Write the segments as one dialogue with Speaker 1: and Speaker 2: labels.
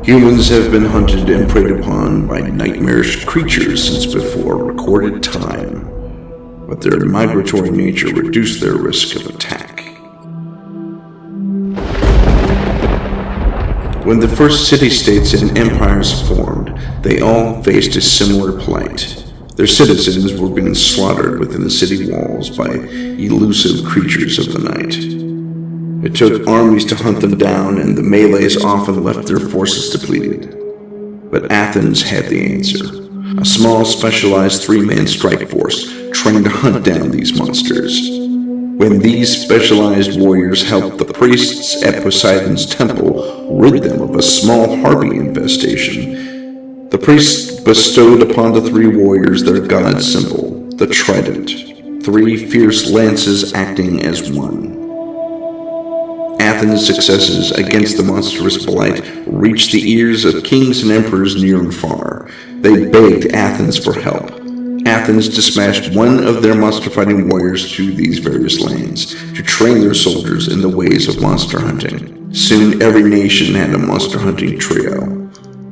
Speaker 1: Humans have been hunted and preyed upon by nightmarish creatures since before recorded time, but their migratory nature reduced their risk of attack. When the first city-states and empires formed, they all faced a similar plight. Their citizens were being slaughtered within the city walls by elusive creatures of the night. It took armies to hunt them down, and the melees often left their forces depleted. But Athens had the answer. A small, specialized three-man strike force trained to hunt down these monsters. When these specialized warriors helped the priests at Poseidon's temple rid them of a small harpy infestation, the priests bestowed upon the three warriors their god symbol, the trident, three fierce lances acting as one. Athens' successes against the monstrous blight reached the ears of kings and emperors near and far. They begged Athens for help. Athens dispatched one of their monster-fighting warriors to these various lands to train their soldiers in the ways of monster hunting. Soon every nation had a monster hunting trio,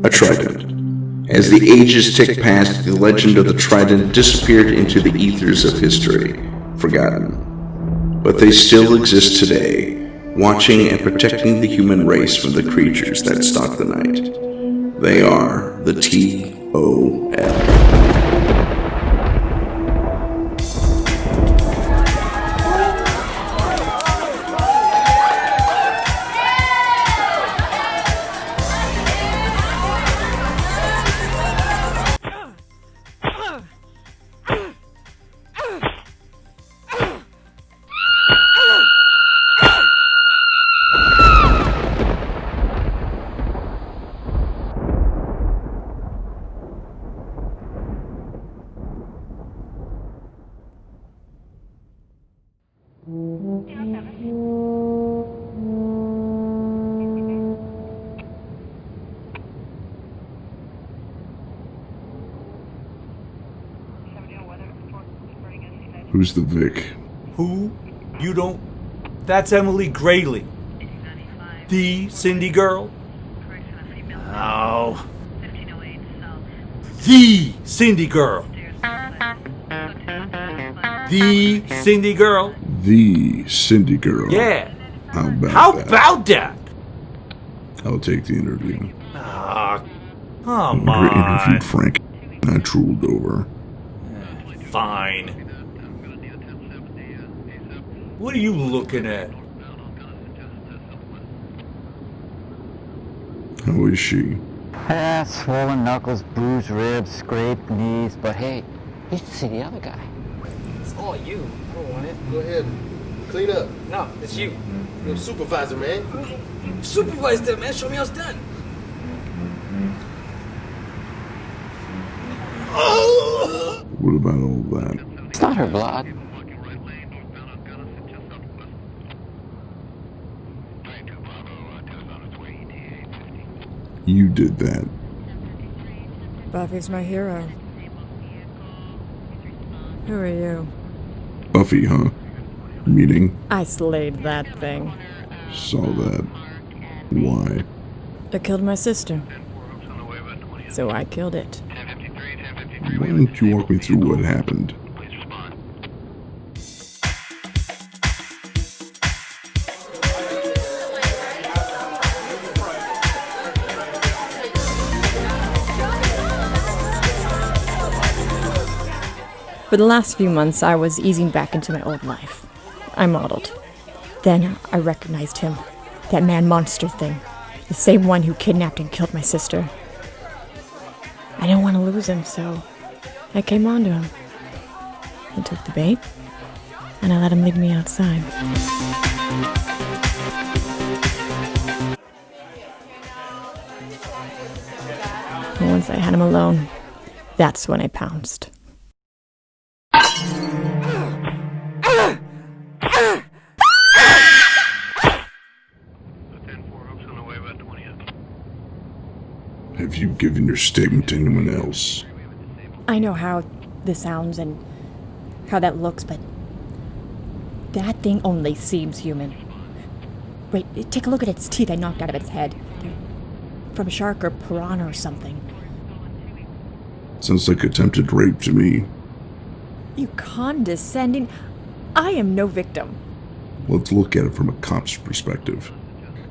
Speaker 1: a trident. As the ages ticked past, the legend of the trident disappeared into the ethers of history, forgotten. But they still exist today, watching and protecting the human race from the creatures that stalk the night. They are the T.O.L.
Speaker 2: Who's the Vic?
Speaker 3: Who? You don't... That's Emily Grayley. The Cindy girl? Oh. The Cindy girl. The Cindy girl?
Speaker 2: The Cindy girl.
Speaker 3: Yeah.
Speaker 2: How
Speaker 3: about that?
Speaker 2: I'll take the interview.
Speaker 3: Ah, come
Speaker 2: Never
Speaker 3: on.
Speaker 2: interviewed Frank, and I drooled over.
Speaker 3: Fine. What are you looking at?
Speaker 2: How is she?
Speaker 4: Swollen knuckles, bruised ribs, scraped knees, but hey, you should see the other guy.
Speaker 5: It's all you. I don't want it. Go ahead and clean up. No, it's you. You're a supervisor, man. Supervise them, man. Show me how it's done.
Speaker 2: What about all that?
Speaker 4: It's not her blood.
Speaker 2: You did that.
Speaker 6: Buffy's my hero. Who are you?
Speaker 2: Buffy, huh? Meeting?
Speaker 6: I slayed that thing.
Speaker 2: Saw that. Why?
Speaker 6: It killed my sister. So I killed it.
Speaker 2: Why don't you walk me through what happened?
Speaker 6: For the last few months, I was easing back into my old life. I modeled. Then I recognized him. That man-monster thing. The same one who kidnapped and killed my sister. I didn't want to lose him, so I came on to him. He took the bait, and I let him lead me outside. And once I had him alone, that's when I pounced.
Speaker 2: Have you given your statement to anyone else?
Speaker 6: I know how this sounds and how that looks, but that thing only seems human. Wait, take a look at its teeth I knocked out of its head. They're from a shark or piranha or something.
Speaker 2: Sounds like attempted rape to me.
Speaker 6: You condescending... I am no victim.
Speaker 2: Let's look at it from a cop's perspective.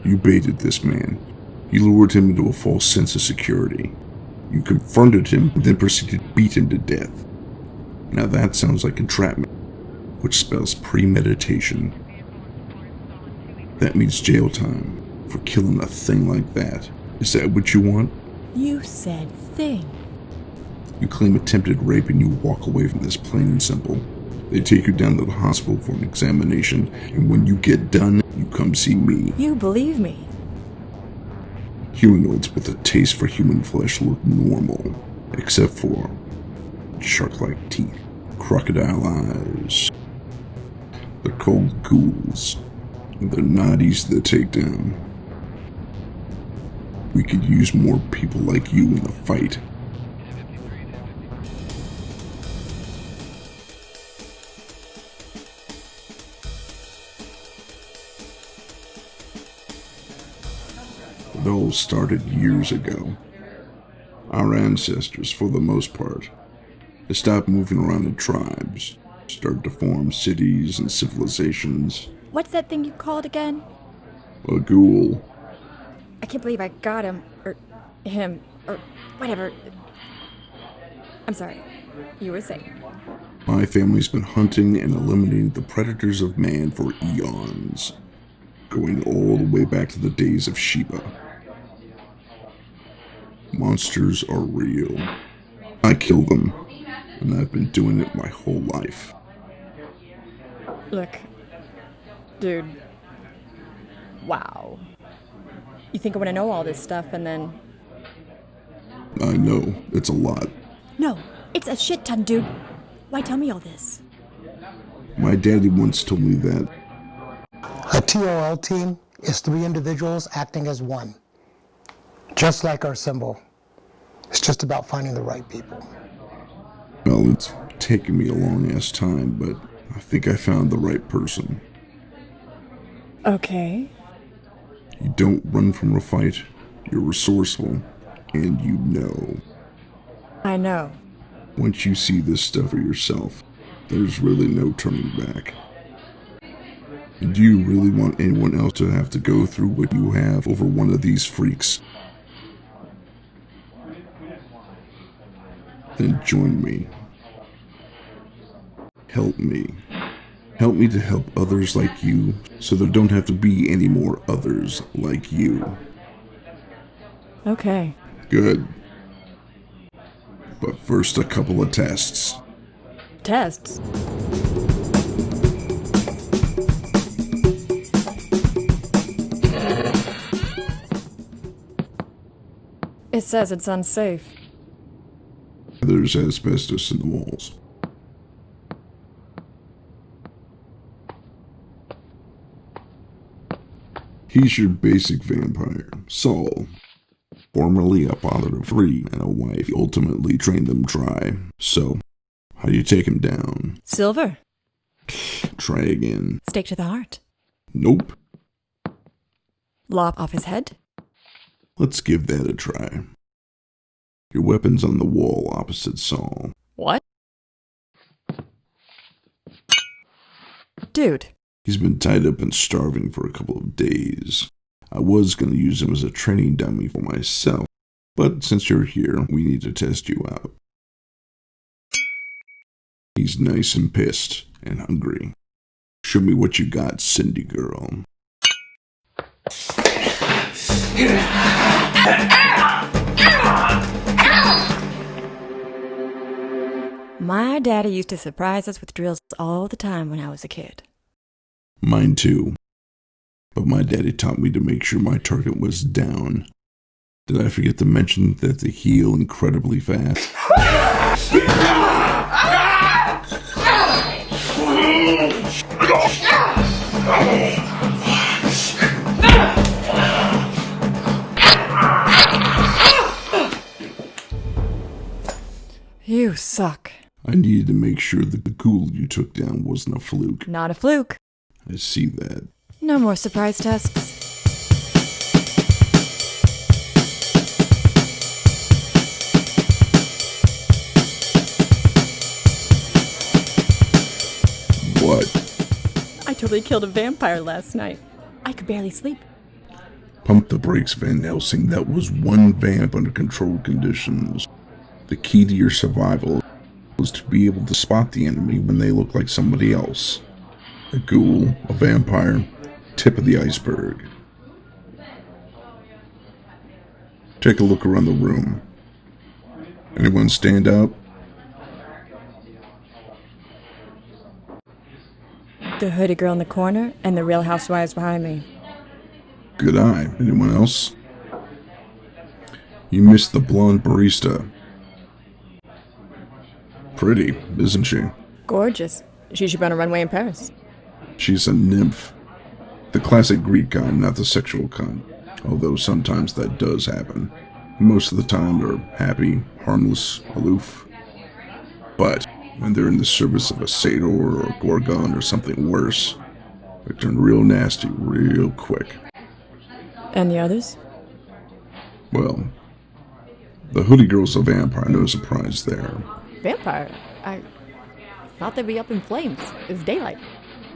Speaker 2: You baited this man. You lured him into a false sense of security. You confronted him and then proceeded to beat him to death. Now that sounds like entrapment, which spells premeditation. That means jail time for killing a thing like that. Is that what you want?
Speaker 6: You said thing.
Speaker 2: You claim attempted rape and you walk away from this plain and simple. They take you down to the hospital for an examination, and when you get done, you come see me.
Speaker 6: You believe me.
Speaker 2: Humanoids with a taste for human flesh look normal, except for shark-like teeth, crocodile eyes. They're called ghouls, and they're not easy to take down. We could use more people like you in the fight. It all started years ago. Our ancestors, for the most part, they stopped moving around in tribes, started to form cities and civilizations.
Speaker 6: What's that thing you called again?
Speaker 2: A ghoul.
Speaker 6: I can't believe I got him, or him, or whatever. I'm sorry. You were saying.
Speaker 2: My family's been hunting and eliminating the predators of man for eons, going all the way back to the days of Sheba. Monsters are real. I kill them, and I've been doing it my whole life.
Speaker 6: Look, dude. Wow. You think I want to know all this stuff and then...
Speaker 2: I know, it's a lot.
Speaker 6: No, it's a shit ton, dude. Why tell me all this?
Speaker 2: My daddy once told me that
Speaker 7: A T.O.L team is 3 individuals acting as one. Just like our symbol. It's just about finding the right people.
Speaker 2: well, it's taken me a long-ass time, but I think I found the right person.
Speaker 6: Okay.
Speaker 2: You don't run from a fight, you're resourceful, and you know.
Speaker 6: I know.
Speaker 2: Once you see this stuff for yourself, there's really no turning back. Do you really want anyone else to have to go through what you have over one of these freaks? Then join me. Help me. Help me to help others like you, so there don't have to be any more others like you.
Speaker 6: Okay.
Speaker 2: Good. But first, a couple of tests.
Speaker 6: Tests? It says it's unsafe.
Speaker 2: There's asbestos in the walls. He's your basic vampire, Saul. Formerly a father of 3 and a wife. He ultimately trained them dry. So, how do you take him down?
Speaker 6: Silver.
Speaker 2: Try again.
Speaker 6: Stake to the heart.
Speaker 2: Nope.
Speaker 6: Lop off his head.
Speaker 2: Let's give that a try. Your weapon's on the wall opposite Saul.
Speaker 6: What? Dude.
Speaker 2: He's been tied up and starving for a couple of days. I was going to use him as a training dummy for myself, but since you're here, we need to test you out. He's nice and pissed and hungry. Show me what you got, Cindy girl.
Speaker 6: My daddy used to surprise us with drills all the time when I was a kid.
Speaker 2: Mine too. But my daddy taught me to make sure my target was down. Did I forget to mention that they heal incredibly fast?
Speaker 6: You suck.
Speaker 2: I needed to make sure that the ghoul you took down wasn't a fluke.
Speaker 6: Not a fluke.
Speaker 2: I see that.
Speaker 6: No more surprise tests. until they killed a vampire last night. I could barely sleep.
Speaker 2: Pump the brakes, Van Helsing. That was one vamp under controlled conditions. The key to your survival is to be able to spot the enemy when they look like somebody else. A ghoul, a vampire, tip of the iceberg. Take a look around the room. Anyone stand out?
Speaker 6: The hooded girl in the corner and the Real Housewives behind me.
Speaker 2: Good eye. Anyone else? You missed the blonde barista. Pretty, isn't she?
Speaker 6: Gorgeous. She should be on a runway in Paris.
Speaker 2: She's a nymph. The classic Greek kind, not the sexual kind. Although sometimes that does happen. Most of the time they're happy, harmless, aloof. But when they're in the service of a satyr or a gorgon or something worse, they turn real nasty real quick.
Speaker 6: And the others?
Speaker 2: Well, the hoodie girl's a vampire, no surprise there.
Speaker 6: Vampire? I thought they'd be up in flames. It's daylight.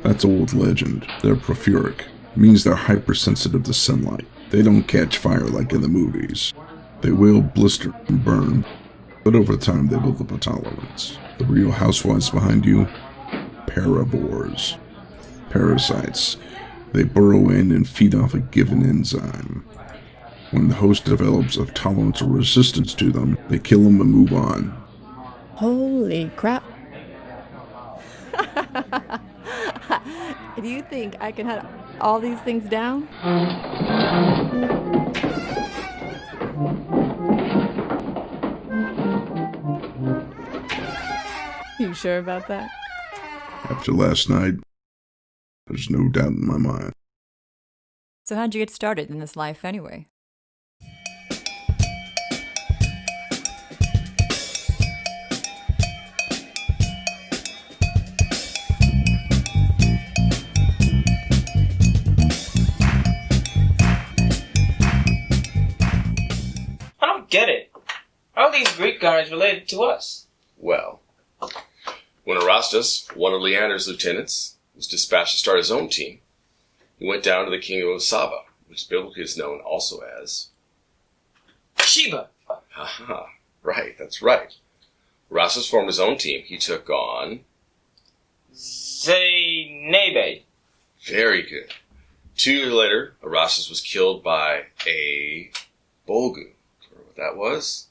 Speaker 2: That's old legend. They're profuric. Means they're hypersensitive to sunlight. They don't catch fire like in the movies. They will blister and burn, but over time they build up a tolerance. The Real Housewives behind you? Paravores. Parasites. They burrow in and feed off a given enzyme. When the host develops a tolerance or resistance to them, they kill them and move on.
Speaker 6: Holy crap. Do you think I can hunt all these things down? You sure about that?
Speaker 2: After last night, there's no doubt in my mind.
Speaker 6: So how'd you get started in this life anyway?
Speaker 5: I don't get it. How are these Greek guys related to us?
Speaker 8: Well, when Erastus, one of Leander's lieutenants, was dispatched to start his own team, he went down to the kingdom of Saba, which biblically is known also as
Speaker 5: Sheba.
Speaker 8: Haha, right, that's right. Erastus formed his own team. He took on
Speaker 5: Zaynebe.
Speaker 8: Very good. 2 years later, Erastus was killed by a Bolgu. Remember what that was?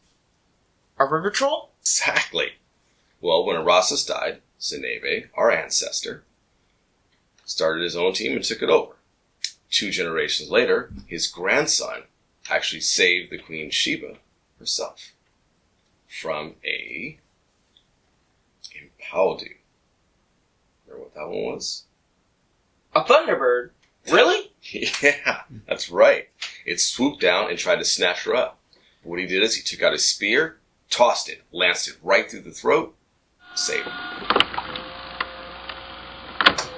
Speaker 5: A river troll?
Speaker 8: Exactly. Well, when Erastus died, Zaynebe, our ancestor, started his own team and took it over. 2 generations later, his grandson actually saved the Queen Sheba herself from a Impaldu. Remember what that one was?
Speaker 5: A thunderbird? Really?
Speaker 8: Yeah, that's right. It swooped down and tried to snatch her up. But what he did is he took out his spear, tossed it, lanced it right through the throat, saved her.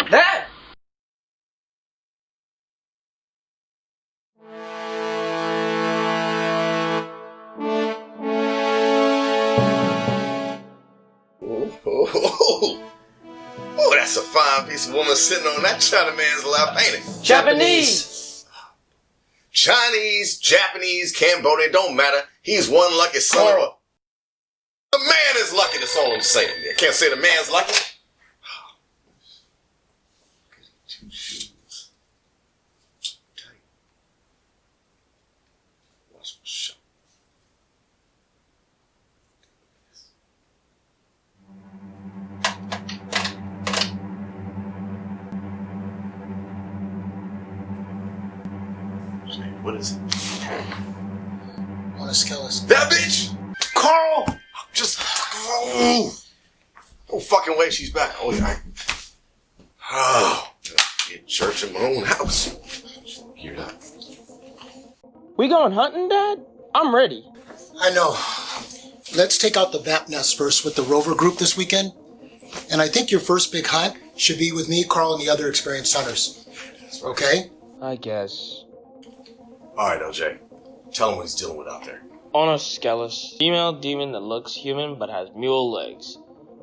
Speaker 5: That!
Speaker 8: Oh, that's a fine piece of woman sitting on that Chinaman's lap, ain't it?
Speaker 5: Japanese!
Speaker 8: Chinese, Japanese, Cambodian, don't matter. He's one lucky son of a... The man is lucky, that's all I'm saying. I can't say the man's lucky. Two shoes. Tight. Watch my shot. What is it?
Speaker 7: On a skeleton.
Speaker 8: That bitch! Carl! Just... No fucking way she's back. Oh, yeah. Get church in my own house. Geared up.
Speaker 5: We going hunting, Dad? I'm ready.
Speaker 7: I know. Let's take out the vamp nest first with the rover group this weekend. And I think your first big hunt should be with me, Carl, and the other experienced hunters. Okay?
Speaker 5: I guess.
Speaker 8: Alright, LJ. Tell him what he's dealing with out there.
Speaker 5: Onoskelus, female demon that looks human but has mule legs.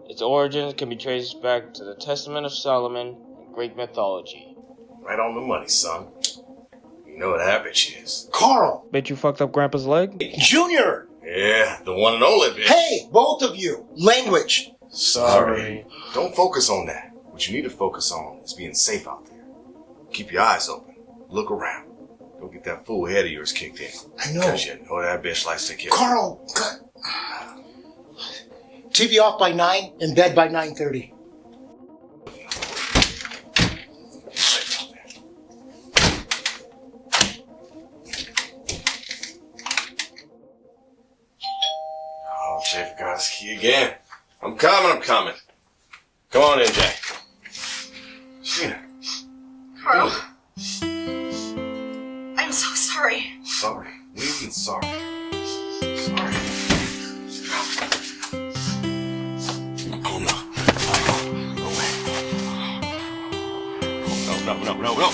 Speaker 5: Its origins can be traced back to the Testament of Solomon and
Speaker 9: Greek mythology.
Speaker 8: Right on the money, son. You know what that bitch is.
Speaker 7: Carl!
Speaker 9: Bet you fucked up Grandpa's leg?
Speaker 7: Junior!
Speaker 8: Yeah, the one and only bitch.
Speaker 7: Hey, both of you! Language!
Speaker 8: Sorry. Don't focus on that. What you need to focus on is being safe out there. Keep your eyes open. Look around. Don't get that fool head of yours kicked in.
Speaker 7: I know.
Speaker 8: Because you know that bitch likes to kill.
Speaker 7: Carl! God. TV off by 9, in bed by 9:30.
Speaker 8: Safe out there. Oh, Jay forgot his key again. I'm coming. Come on in, Jay. Sheena.
Speaker 10: Carl. I'm so sorry.
Speaker 8: Sorry. What do you mean sorry? Sorry. Oh no. No way. Oh no.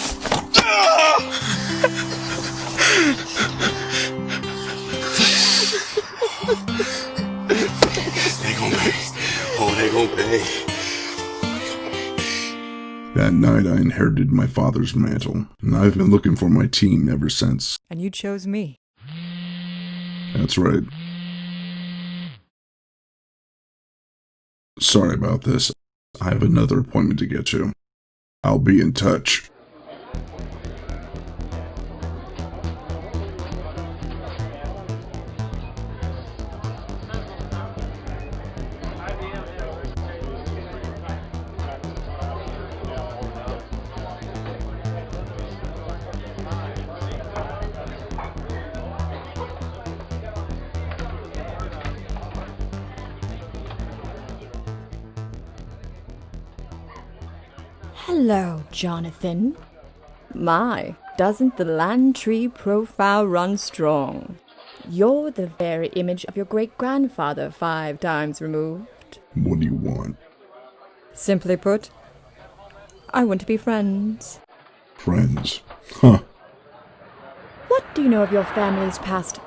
Speaker 8: They gon' pay. Oh, they gon' pay.
Speaker 2: That night I inherited my father's mantle, and I've been looking for my team ever since.
Speaker 11: And you chose me.
Speaker 2: That's right. Sorry about this. I have another appointment to get to. I'll be in touch.
Speaker 6: Hello, Jonathan. My, doesn't the Lantree profile run strong? You're the very image of your great-grandfather 5 times removed.
Speaker 2: What do you want?
Speaker 6: Simply put, I want to be friends.
Speaker 2: Friends? Huh.
Speaker 6: What do you know of your family's past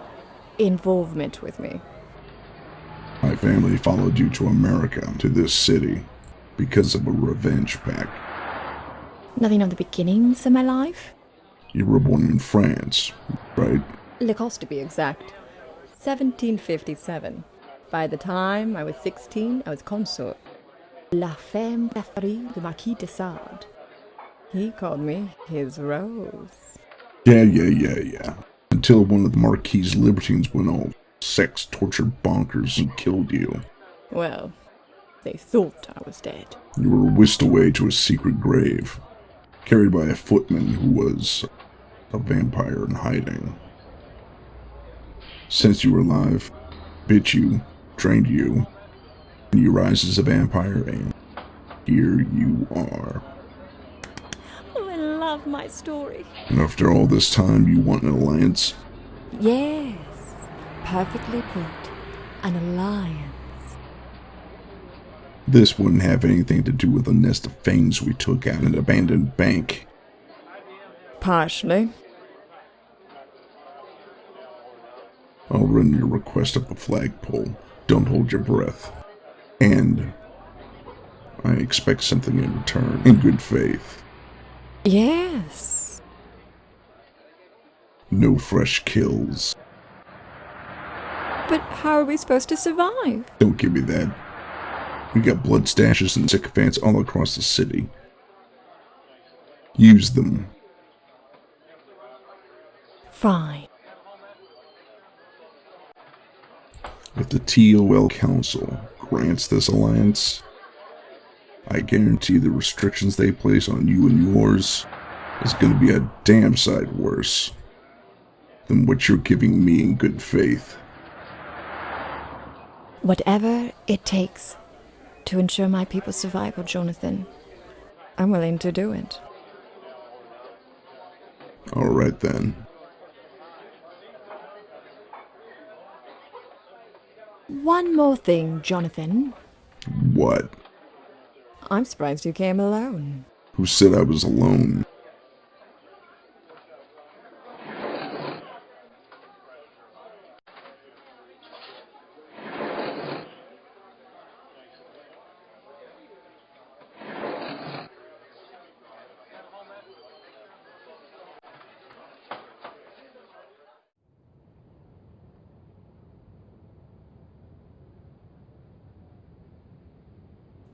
Speaker 6: involvement with me?
Speaker 2: My family followed you to America, to this city, because of a revenge pact.
Speaker 6: Nothing of the beginnings of my life?
Speaker 2: You were born in France, right?
Speaker 6: Lacoste, to be exact. 1757. By the time I was 16, I was consort. La femme préférée du Marquis de Sade. He called me his rose.
Speaker 2: Yeah. Until one of the Marquis' libertines went all sex torture bonkers and killed you.
Speaker 6: Well, they thought I was dead.
Speaker 2: You were whisked away to a secret grave, carried by a footman who was a vampire in hiding. Since you were alive, bit you, trained you, and you rise as a vampire, and here you are.
Speaker 6: Oh, I love my story.
Speaker 2: And after all this time, you want an alliance?
Speaker 6: Yes, perfectly put. An alliance.
Speaker 2: This wouldn't have anything to do with the nest of fangs we took at an abandoned bank.
Speaker 6: Partially.
Speaker 2: I'll run your request up the flagpole. Don't hold your breath. And I expect something in return, in good faith.
Speaker 6: Yes.
Speaker 2: No fresh kills.
Speaker 6: But how are we supposed to survive?
Speaker 2: Don't give me that. We got blood stashes and sycophants all across the city. Use them.
Speaker 6: Fine.
Speaker 2: If the T.O.L. Council grants this alliance, I guarantee the restrictions they place on you and yours is going to be a damn sight worse than what you're giving me in good faith.
Speaker 6: Whatever it takes to ensure my people's survival, Jonathan, I'm willing to do it.
Speaker 2: All right then.
Speaker 6: One more thing, Jonathan.
Speaker 2: What?
Speaker 6: I'm surprised you came alone.
Speaker 2: Who said I was alone?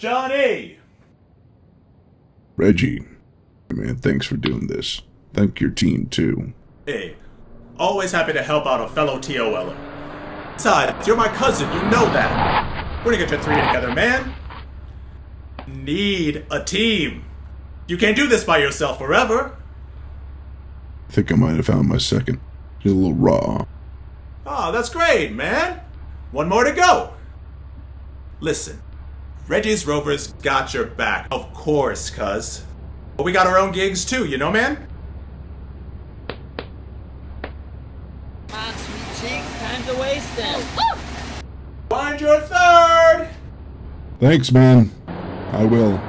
Speaker 3: Johnny!
Speaker 2: Reggie, man, thanks for doing this. Thank your team, too.
Speaker 11: Hey, always happy to help out a fellow T.O.L er. Besides, you're my cousin, you know that. We're gonna get your three together, man. Need a team. You can't do this by yourself forever.
Speaker 2: I think I might have found my second. You're a little raw.
Speaker 11: Oh, that's great, man. One more to go. Listen, Reggie's Rovers got your back, of course, cuz. But we got our own gigs too, you know, man?
Speaker 12: Come on, sweet cheeks, time to waste them.
Speaker 11: Find your third!
Speaker 2: Thanks, man. I will.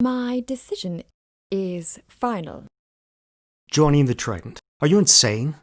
Speaker 6: My decision is final.
Speaker 13: Joining the Trident. Are you insane?